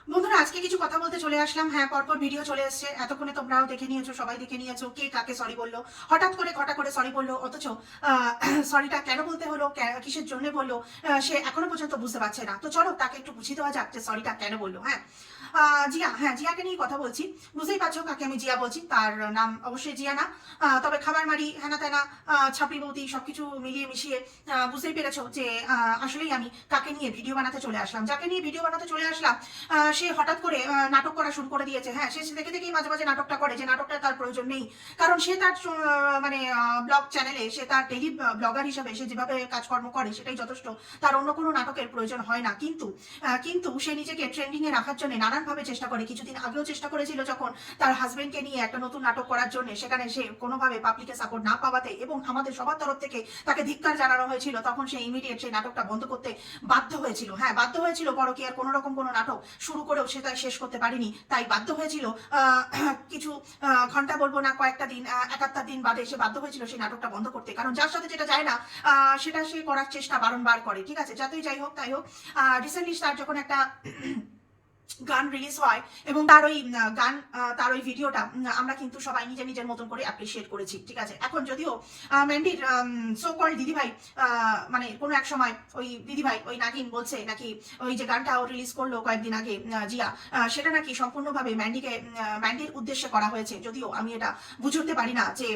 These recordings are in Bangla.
বন্ধুরা, আজকে কিছু কথা বলতে চলে আসলাম। হ্যাঁ, পরপর ভিডিও চলে এসছে। এতক্ষণে তোমরাও দেখে নিয়েছো, সবাই দেখে নিয়েছো কে কাকে সরি বললো। হঠাৎ করে ঘটা করে সরি বললো, অথচ সরিটা কেন বলতে হলো, কিসের জন্য বললো, সে এখনো পর্যন্ত বুঝতে পারছে না। তো চলো তাকে একটু বুঝিয়ে দেওয়া যাক যে সরিটা কেন বললো। হ্যাঁ, জিয়া, হ্যাঁ জিয়াকে নিয়ে কথা বলছি। বুঝতেই পারছো কাকে আমি জিয়া বলছি। তার নাম অবশ্যই জিয়া না। তবে খাবার মারি হেনা তেনা ছাপড়ি বৌদি সবকিছু মিলিয়ে মিশিয়ে বুঝতেই পেরেছো যে আসলেই আমি কাকে নিয়ে ভিডিও বানাতে চলে আসলাম। যাকে নিয়ে ভিডিও বানাতে চলে আসলাম সে হঠাৎ করে নাটক করা শুরু করে দিয়েছে। হ্যাঁ, সে দেখে দেখেই মাঝে মাঝে নাটকটা করে, যে নাটকটা তার প্রয়োজন নেই। কারণ সে তার মানে ব্লগ চ্যানেলে সে তার ডেইলি ব্লগার হিসাবে সে যেভাবে কাজকর্ম করে সেটাই যথেষ্ট। তার অন্য কোনো নাটকের প্রয়োজন হয় না। কিন্তু সে নিজেকে ট্রেন্ডিং এ রাখার জন্য নানানভাবে চেষ্টা করে। কিছুদিন আগেও চেষ্টা করেছিল যখন তার হাজবেন্ডকে নিয়ে একটা নতুন নাটক করার জন্য, সেখানে সে কোনোভাবে পাবলিকের সাপোর্ট না পাওয়াতে এবং আমাদের সবার তরফ থেকে তাকে ধিক্কার জানানো হয়েছিল, তখন সে ইমিডিয়েট সেই নাটকটা বন্ধ করতে বাধ্য হয়েছিল। হ্যাঁ, বাধ্য হয়েছিল। পরকীয়ার কোনো রকম কোনো নাটক শুরু করেও সে তাই শেষ করতে পারেনি, তাই বাধ্য হয়েছিল কিছু ঘন্টা বলবো না, কয়েকটা দিন, 71 দিন বাদে সে বাধ্য হয়েছিল সেই নাটকটা বন্ধ করতে। কারণ যার সাথে যেটা যায় না সেটা সে করার চেষ্টা বারংবার করে। ঠিক আছে, যাতেই যাই হোক তাই হোক, রিসেন্টলি তার যখন একটা গান রিলিজ হয় এবং তার ওই ভিডিওটা আমরা কিন্তু সবাই নিজের নিজের মতন করে অ্যাপ্রিসিয়েট করেছি। ঠিক আছে, এখন যদিও ম্যান্ডির সো কল দিদিভাই, মানে কোনো এক সময় ওই দিদিভাই, ওই নাগিন বলছে নাকি ওই যে গানটা ও রিলিজ করলো কয়েকদিন আগে জিয়া, সেটা নাকি সম্পূর্ণভাবে ম্যান্ডির উদ্দেশ্যে করা হয়েছে। যদিও আমি এটা বুঝে উঠতে পারি না যে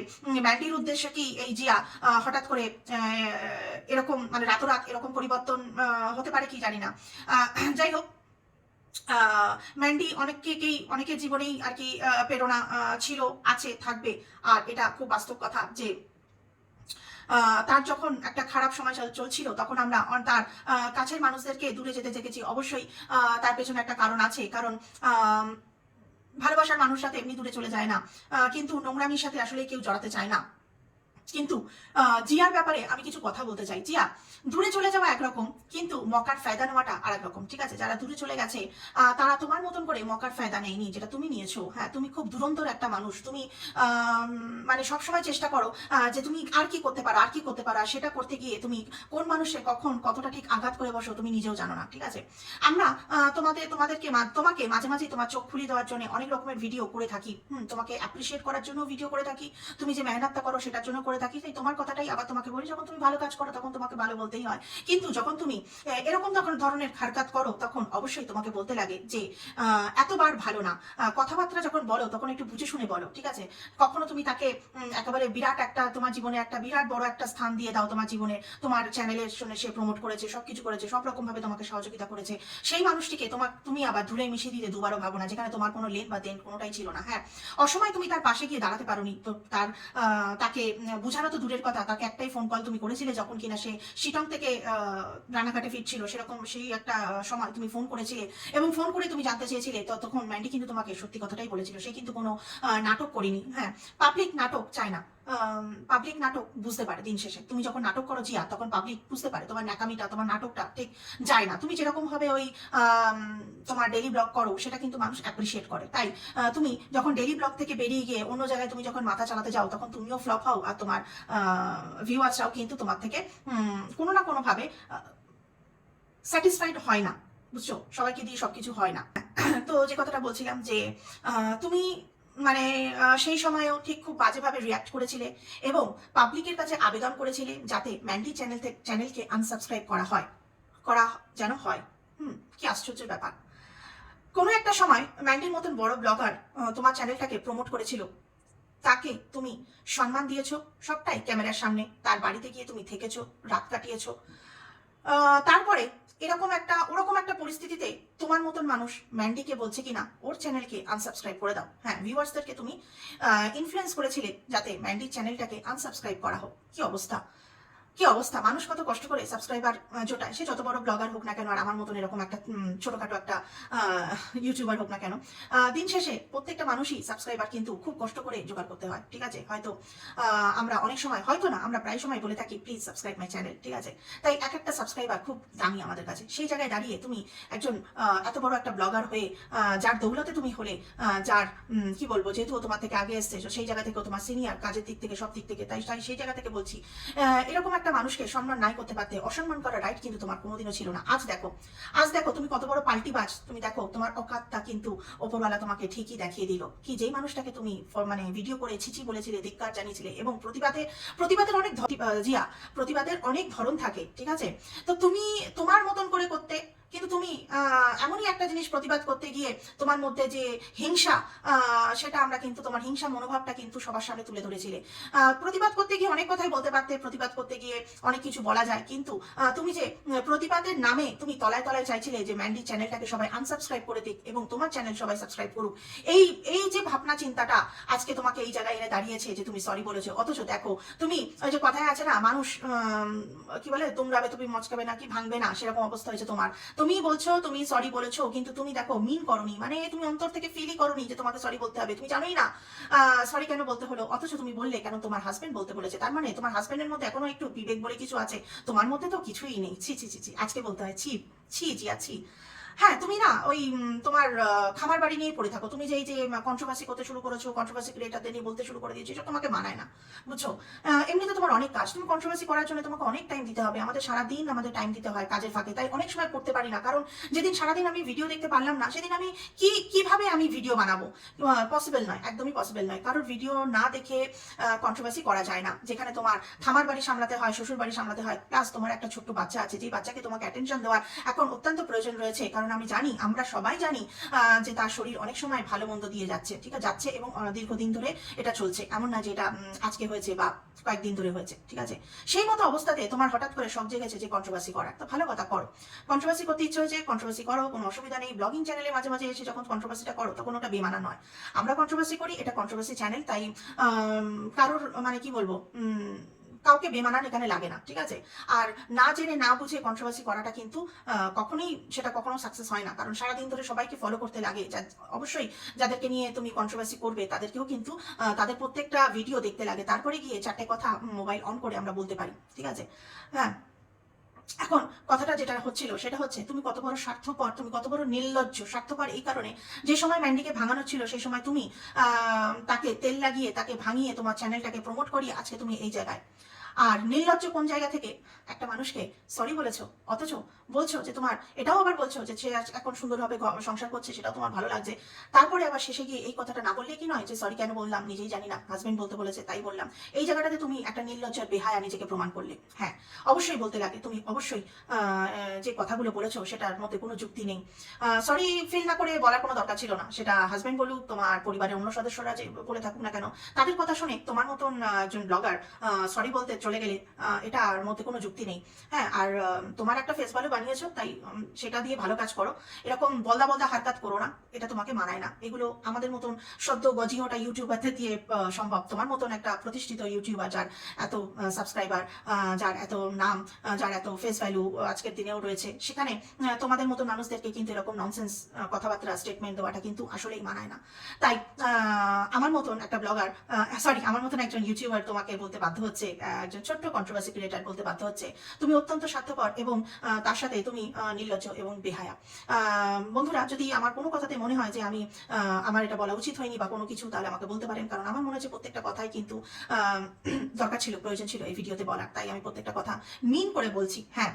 ম্যান্ডির উদ্দেশ্যে কি এই জিয়া হঠাৎ করে এরকম মানে রাতোরাত এরকম পরিবর্তন হতে পারে কি জানি না। যাই হোক, ম্যান্ডি অনেকের জীবনেই আর কি প্রেরণা ছিল, আছে, থাকবে। আর এটা খুব বাস্তব কথা যে তার যখন একটা খারাপ সময় চলছিল তখন আমরা তার কাছের মানুষদেরকে দূরে যেতে দেখেছি। অবশ্যই তার পেছনে একটা কারণ আছে। কারণ ভালোবাসার মানুষরা তো এমনি দূরে চলে যায় না, কিন্তু নোংরামির সাথে আসলে কেউ জড়াতে চায় না। কিন্তু জিয়ার ব্যাপারে আমি কিছু কথা বলতে চাই। জিয়া দূরে চলে যাওয়া একরকম, কিন্তু মকার ফায়দা নেওয়াটা আর একরকম। ঠিক আছে, যারা দূরে চলে গেছে তারা তোমার মতন করে মকার ফায়দা নেয়নি যেটা তুমি নিয়েছো। হ্যাঁ, তুমি খুব দুরন্তর একটা মানুষ। তুমি মানে সবসময় চেষ্টা করো যে তুমি আর কি করতে পারো, আর কি করতে পারো। আর সেটা করতে গিয়ে তুমি কোন মানুষের কখন কতটা ঠিক আঘাত করে বসো তুমি নিজেও জানো না। ঠিক আছে, আমরা তোমাকে মাঝে মাঝে তোমার চোখ খুলিয়ে দেওয়ার জন্য অনেক রকমের ভিডিও করে থাকি। তোমাকে অ্যাপ্রিসিয়েট করার জন্য ভিডিও করে থাকি। তুমি যে মেহনতটা করো সেটার জন্য করে থাকি। তাই তোমার কথাটাই আবার তোমাকে বলি, যখন তুমি ভালো কাজ করো তখন তোমাকে ভালো বলতেই হয়। কিন্তু যখন তুমি এরকম ধরনের খারকাত করো তখন অবশ্যই তোমাকে বলতে লাগে যে এতবার ভালো না। কথাবার্তা যখন বলো তখন একটু বুঝে শুনে বলো। ঠিক আছে, কখনো তুমি তাকে একেবারে বিরাট একটা তোমার জীবনে একটা বিরাট বড় একটা স্থান দিয়ে দাও। তোমার জীবনে তোমার চ্যানেলের জন্য সে প্রমোট করেছে, সবকিছু করেছে, সব রকম ভাবে তোমাকে সহযোগিতা করেছে। সেই মানুষটিকে তুমি আবার ধুলে মিশিয়ে দিতে দুবারও ভাবো না, যেখানে তোমার কোনো লেন বা দেন কোনোটাই ছিল না। হ্যাঁ, অসময় তুমি তার পাশে গিয়ে দাঁড়াতে পারোনি, তো তাকে বোঝানো তো দূরের কথা, তাকে একটাই ফোন কল তুমি করেছিলে যখন কিনা সে শিটং থেকে রানাঘাটে ফিরছিল। সেরকম সেই একটা সময় তুমি ফোন করেছিলে এবং ফোন করে তুমি জানতে চেয়েছিলে। তো তখন ম্যান্ডি কিন্তু তোমাকে সত্যি কথাটাই বলেছিল, সে কিন্তু কোনো নাটক করেনি। হ্যাঁ, পাবলিক নাটক চায় না। পাবলিক নাটক বুঝতে পারে দিন শেষে। তুমি যখন নাটক করো জিয়া, তখন পাবলিক বুঝতে পারে তোমার ন্যাকামিটা, তোমার নাটকটা ঠিক যায় না। তুমি যেরকম ভাবে ওই তোমার ডেইলি ব্লগ করো সেটা কিন্তু মানুষ অ্যাপ্রিসিয়েট করে। তাই তুমি যখন ডেইলি ব্লগ থেকে বেরিয়ে গিয়ে অন্য জায়গায় তুমি যখন মাথা চালাতে যাও তখন তুমিও ফ্লপ হও, আর তোমার ভিউয়ার্সরাও কিন্তু তোমার থেকে কোনো না কোনো ভাবে স্যাটিসফাইড হয় না। বুঝছো, সবাইকে দিয়ে সবকিছু হয় না। তো যে কথাটা বলছিলাম যে তুমি মানে সেই সময়ও ঠিক খুব বাজেভাবে রিয়াক্ট করেছিলে এবং পাবলিকের কাছে আবেদন করেছিলে যাতে ম্যান্ডি চ্যানেলকে আনসাবস্ক্রাইব করা যেন হয়। কি আশ্চর্যের ব্যাপার। কোনো একটা সময় ম্যান্ডির মতন বড় ব্লগার তোমার চ্যানেলটাকে প্রমোট করেছিল, তাকে তুমি সম্মান দিয়েছো সবটাই ক্যামেরার সামনে। তার বাড়িতে গিয়ে তুমি থেকেছো, রাত কাটিয়েছো। তারপরে ওরকম একটা পরিস্থিতিতে তোমার মতন মানুষ ম্যান্ডিকে বলছে কিনা ওর চ্যানেলকে আনসাবস্ক্রাইব করে দাও। হ্যাঁ, ভিউয়ার্সদেরকে তুমি ইনফ্লুয়েন্স করেছিলে যাতে ম্যান্ডির চ্যানেলটাকে আনসাবস্ক্রাইব করা হোক। কি অবস্থা, কি অবস্থা। মানুষ কত কষ্ট করে সাবস্ক্রাইবার জোটায়, সে যত বড় ব্লগার হোক না কেন, আর আমার মতন এরকম একটা ছোটখাটো একটা ইউটিউবার হোক না কেন, দিন শেষে প্রত্যেকটা মানুষই সাবস্ক্রাইবার কিন্তু খুব কষ্ট করে জোগাড় করতে হয়। ঠিক আছে, হয়তো আমরা অনেক সময়, হয়তো না, আমরা প্রায় সময় বলে থাকি প্লিজ সাবস্ক্রাইব মাই চ্যানেল। ঠিক আছে, তাই এক একটা সাবস্ক্রাইবার খুব দামি আমাদের কাছে। সেই জায়গায় দাঁড়িয়ে তুমি একজন এত বড় একটা ব্লগার হয়ে যার দৌলতে তুমি হলে, যার কি বলবো, যেহেতু তোমার থেকে আগে এসছে সেই জায়গা থেকেও তোমার সিনিয়র কাজের দিক থেকে সব দিক থেকে, তাই সেই জায়গা থেকে বলছি এরকম একটা একটা মানুষকে সম্মান নাই করতে পারতে, অসম্মান করার রাইট কিন্তু তোমার কোনোদিনও ছিল না। আজ দেখো তুমি কত বড় পাল্টিবাজ। তুমি দেখো তোমার অকাতটা কিন্তু ওপরওয়ালা তোমাকে ঠিকই দেখিয়ে দিল। কি যেই মানুষটাকে তুমি মানে ভিডিও করে ছিচি বলেছিলে, ধিক্কার জানিয়েছিলে, এবং প্রতিবাদের অনেক জিয়া, প্রতিবাদের অনেক ধরন থাকে, ঠিক আছে? তো তুমি তোমার মতন করে করতে, কিন্তু তুমি এমনই একটা জিনিস প্রতিবাদ করতে গিয়ে তোমার মধ্যে যে হিংসা, সেটা আমরা কিন্তু তোমার হিংসা মনোভাবটা কিন্তু সবার সামনে তুলে ধরেছিলে। প্রতিবাদ করতে গিয়ে অনেক কথাই বলতে পারতে, প্রতিবাদ করতে গিয়ে অনেক কিছু বলা যায়, কিন্তু তুমি যে প্রতিবাদের নামে তুমি তলায় তলায় চাইছিলে যে ম্যান্ডি চ্যানেলটাকে সবাই আনসাবস্ক্রাইব করে দিক এবং তোমার চ্যানেল সবাই সাবস্ক্রাইব করুক, এই এই যে ভাবনা চিন্তাটা আজকে তোমাকে এই জায়গায় এনে দাঁড়িয়েছে যে তুমি সরি বলেছো। অথচ দেখো তুমি ওই যে কথায় আছে না, মানুষ কি বলে, তোমরাবে তুমি মচকাবে না কি ভাঙবে না, সেরকম অবস্থা হয়েছে তোমার। তুমি বলছো তুমি সরি বলেছো, কিন্তু তুমি দেখো মিন করনি, মানে তুমি অন্তর থেকে ফিলই করনি যে তোমাকে সরি বলতে হবে। তুমি জানোই না সরি কেন বলতে হলো, অথচ তুমি বললে কেন তোমার হাজবেন্ড বলতে বলেছে। তার মানে তোমার হাজবেন্ডের মধ্যে এখনো একটু বিবেক বলে কিছু আছে, তোমার মধ্যে তো কিছুই নেই। ছি ছি ছি ছি, আজকে বলতে হয় ছি ছি জিয়া ছি। হ্যাঁ, তুমি না ওই তোমার খামার বাড়ি নিয়ে পড়ে থাকো। তুমি যে এই যে কন্ট্রোভার্সি করতে শুরু করেছো, কন্ট্রোভার্সি ক্রিয়েটারদের নিয়ে বলতে শুরু করে দিয়েছো, এটা তোমাকে মানায় না, বুঝছো? এমনিতে তোমার অনেক কাজ, তুমি কন্ট্রোভার্সি করার জন্য তোমাকে অনেক টাইম দিতে হবে। আমাদের সারাদিন আমাদের টাইম দিতে হয় কাজের ফাঁকে, তাই অনেক সময় করতে পারি না। কারণ যেদিন সারাদিন আমি ভিডিও দেখতে পারলাম না, সেদিন আমি কিভাবে আমি ভিডিও বানাবো? পসিবল নয়, একদমই পসিবল নয়। কারোর ভিডিও না দেখে কন্ট্রোভার্সি করা যায় না। যেখানে তোমার খামার বাড়ি সামলাতে হয়, শ্বশুর বাড়ি সামলাতে হয়, প্লাস তোমার একটা ছোট্ট বাচ্চা আছে, যে বাচ্চাকে তোমাকে অ্যাটেনশন দেওয়ার এখন অত্যন্ত প্রয়োজন রয়েছে। কারণ আমি জানি, আমরা সবাই জানি যে তার শরীর অনেক সময় ভালো মন্দ দিয়ে যাচ্ছে, ঠিক আছে, যাচ্ছে, এবং দীর্ঘদিন ধরে এটা চলছে। এমন না যে এটা আজকে হয়েছে বা কয়েকদিন ধরে হয়েছে, ঠিক আছে? সেই মতো অবস্থাতে তোমার হঠাৎ করে শখ জেগেছে যে কন্ট্রোভার্সি করার। তো ভালো কথা, করো। কন্ট্রোভার্সি করতে ইচ্ছে হয়েছে, কন্ট্রোভার্সি করো, কোনো অসুবিধা নেই। ব্লগিং চ্যানেলে মাঝে মাঝে এসে যখন কন্ট্রোভার্সিটা করো, তখন ওটা বেমানা নয়। আমরা কন্ট্রোভার্সি করি, এটা কন্ট্রোভার্সি চ্যানেল, তাই কারোর মানে কি বলবো, কাউকে বেমানান এখানে লাগে না, ঠিক আছে? আর না জেনে না বুঝে কন্ট্রোভার্সি করাটা কিন্তু কখনোই সেটা কখনো সাকসেস হয় না। কারণ সারাদিন ধরে সবাইকে ফলো করতে লাগে। অবশ্যই যাদেরকে নিয়ে তুমি কন্ট্রোভার্সি করবে, তাদেরকেও কিন্তু তাদের প্রত্যেকটা ভিডিও দেখতে লাগে। তারপরে গিয়ে চারটে কথা মোবাইল অন করে আমরা বলতে পারি, ঠিক আছে? হ্যাঁ, এখন কথাটা যেটা হচ্ছিল সেটা হচ্ছে, তুমি কত বড় স্বার্থপর, তুমি কত বড় নির্লজ্জ। স্বার্থপর এই কারণে, যে সময় ম্যান্ডিকে ভাঙানো ছিল, সেই সময় তুমি তাকে তেল লাগিয়ে, তাকে ভাঙিয়ে, তোমার চ্যানেলটাকে প্রমোট করিয়ে আজকে তুমি এই জায়গায়। আর নির্লজ্জ কোন জায়গা থেকে একটা মানুষকে সরি বলেছো, অথচ বলছো যে তোমার, এটাও আবার বলছো যে সে এখন সুন্দরভাবে সংসার করছে, সেটাও তোমার ভালো লাগছে। তারপরে আবার শেষে গিয়ে এই কথাটা না বললে কি নয় যে সরি কেন বললাম, নিজেই জানি না, হাজবেন্ড বলতে বলেছে তাই বললাম। এই জায়গাটাতে তুমি একটা নির্লজ্জার বেহায়া নিজেকে প্রমাণ করলে। হ্যাঁ, অবশ্যই বলতে লাগে, তুমি অবশ্যই যে কথাগুলো বলেছো সেটার মধ্যে কোনো যুক্তি নেই। সরি ফিল না করে বলার কোনো দরকার ছিল না। সেটা হাজবেন্ড বলুক, তোমার পরিবারের অন্য সদস্যরা যে বলে থাকুক না কেন, তাদের কথা শুনে তোমার মতন একজন ব্লগার সরি বলতে চলে গেলে এটার মধ্যে কোনো যুক্তি নেই। হ্যাঁ, আর তোমার একটা ফেস ভ্যালু বানিয়েছো, তাই সেটা দিয়ে ভালো কাজ করো। এরকম বলদা বলদা হারকাত করো না, এটা তোমাকে মানায় না। এগুলো আমাদের মতন সদ্য গজি ওটা ইউটিউবারদের দিয়ে সম্ভব। তোমার মতন একটা প্রতিষ্ঠিত ইউটিউবার, যার এত সাবস্ক্রাইবার, যার এত নাম, যার এত ফেস ভ্যালু আজকের দিনেও রয়েছে, সেখানে তোমাদের মতো মানুষদেরকে কিন্তু এরকম ননসেন্স কথাবার্তা স্টেটমেন্ট দেওয়াটা কিন্তু আসলেই মানায় না। তাই আমার মতন একটা ব্লগার, সরি, আমার মতন একজন ইউটিউবার তোমাকে বলতে বাধ্য হচ্ছে, একজন ছোট্ট কন্ট্রোভার্সি ক্রিয়েটার বলতে বাধ্য হচ্ছে, তুমি অত্যন্ত স্বার্থপর এবং তার সাথে তুমি নির্লজ্জ এবং বেহায়া। বন্ধুরা, যদি আমার কোনো কথাতে মনে হয় যে আমি আমার এটা বলা উচিত হয়নি বা কোনো কিছু, তাহলে আমাকে বলতে পারেন। কারণ আমার মনে হচ্ছে প্রত্যেকটা কথাই কিন্তু দরকার ছিল, প্রয়োজন ছিল এই ভিডিওতে বলার। তাই আমি প্রত্যেকটা কথা মিন করে বলছি। হ্যাঁ,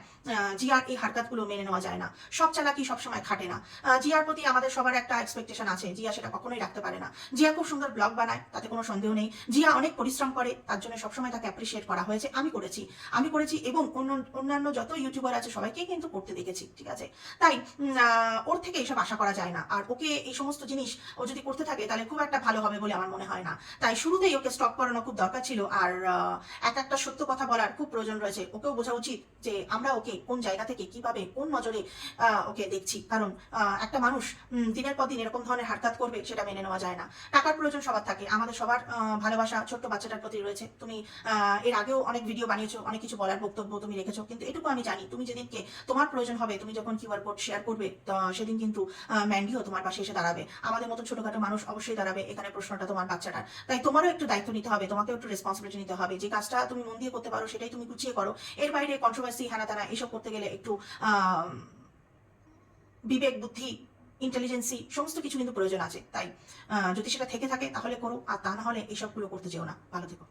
জিয়ার এই হারকাতগুলো মেনে নেওয়া যায় না। সব চালাকি সবসময় খাটে না। জিয়ার প্রতি আমাদের সবার একটা এক্সপেকটেশন আছে, জিয়া সেটা কখনোই রাখতে পারে না। জিয়া খুব সুন্দর ব্লগ বানায়, তাতে কোনো সন্দেহ নেই। জিয়া অনেক পরিশ্রম করে, তার জন্য সবসময় তাকে অ্যাপ্রিসিয়েট করা হয়েছে। আমি করেছি এবং অন্যান্য যত ইউটিউবার আছে সবাইকেই কিন্তু করতে দেখেছি, ঠিক আছে? তাই ওর থেকে এইসব আশা করা যায় না। আর ওকে এই সমস্ত জিনিস ও যদি করতে থাকে, তাহলে খুব একটা ভালো হবে বলে আমার মনে হয় না। তাই শুরুতেই ওকে স্টপ করানো খুব দরকার ছিল। আর একটা সত্য কথা বলার খুব প্রয়োজন রয়েছে। ওকেও বোঝা উচিত যে আমরা ওকে কোন জায়গা থেকে, কিভাবে, কোন নজরে ওকে দেখছি। কারণ একটা মানুষ দিনের পর দিন এরকম ধরনের হারকাত করবে, সেটা মেনে নেওয়া যায় না। টাকার প্রয়োজন সবার থাকে, আমাদের সবার ভালোবাসা ছোট্ট বাচ্চাটার প্রতি রয়েছে। তুমি এর আগেও অনেক ভিডিও বানিয়েছো, অনেক কিছু বলার বক্তব্য তুমি রেখেছো, কিন্তু এটুকু আমি জানি, তুমি যেদিনকে তোমার প্রয়োজন হবে, তুমি যখন কিউআর কোড শেয়ার করবে, সেদিন কিন্তু ম্যান্ডিও তোমার পাশে এসে দাঁড়াবে। আমাদের মতো ছোটখাটো মানুষ অবশ্যই দাঁড়াবে। এখানে প্রশ্নটা তোমার বাচ্চাটার, তাই তোমারও একটু দায়িত্ব নিতে হবে, তোমাকেও একটু রেসপন্সিবিলিটি নিতে হবে। যে কাজটা তুমি মন দিয়ে করতে পারো, সেটাই তুমি গুছিয়ে করো। এর বাইরে কন্ট্রোভার্সি, হানা তানা এসব করতে গেলে একটু বিবেক, বুদ্ধি, ইন্টেলিজেন্সি সমস্ত কিছু কিন্তু প্রয়োজন আছে। তাই যদি সেটা থেকে থাকে তাহলে করো, আর তা না হলে এইসবগুলো করতে যেও না। ভালো থেকো।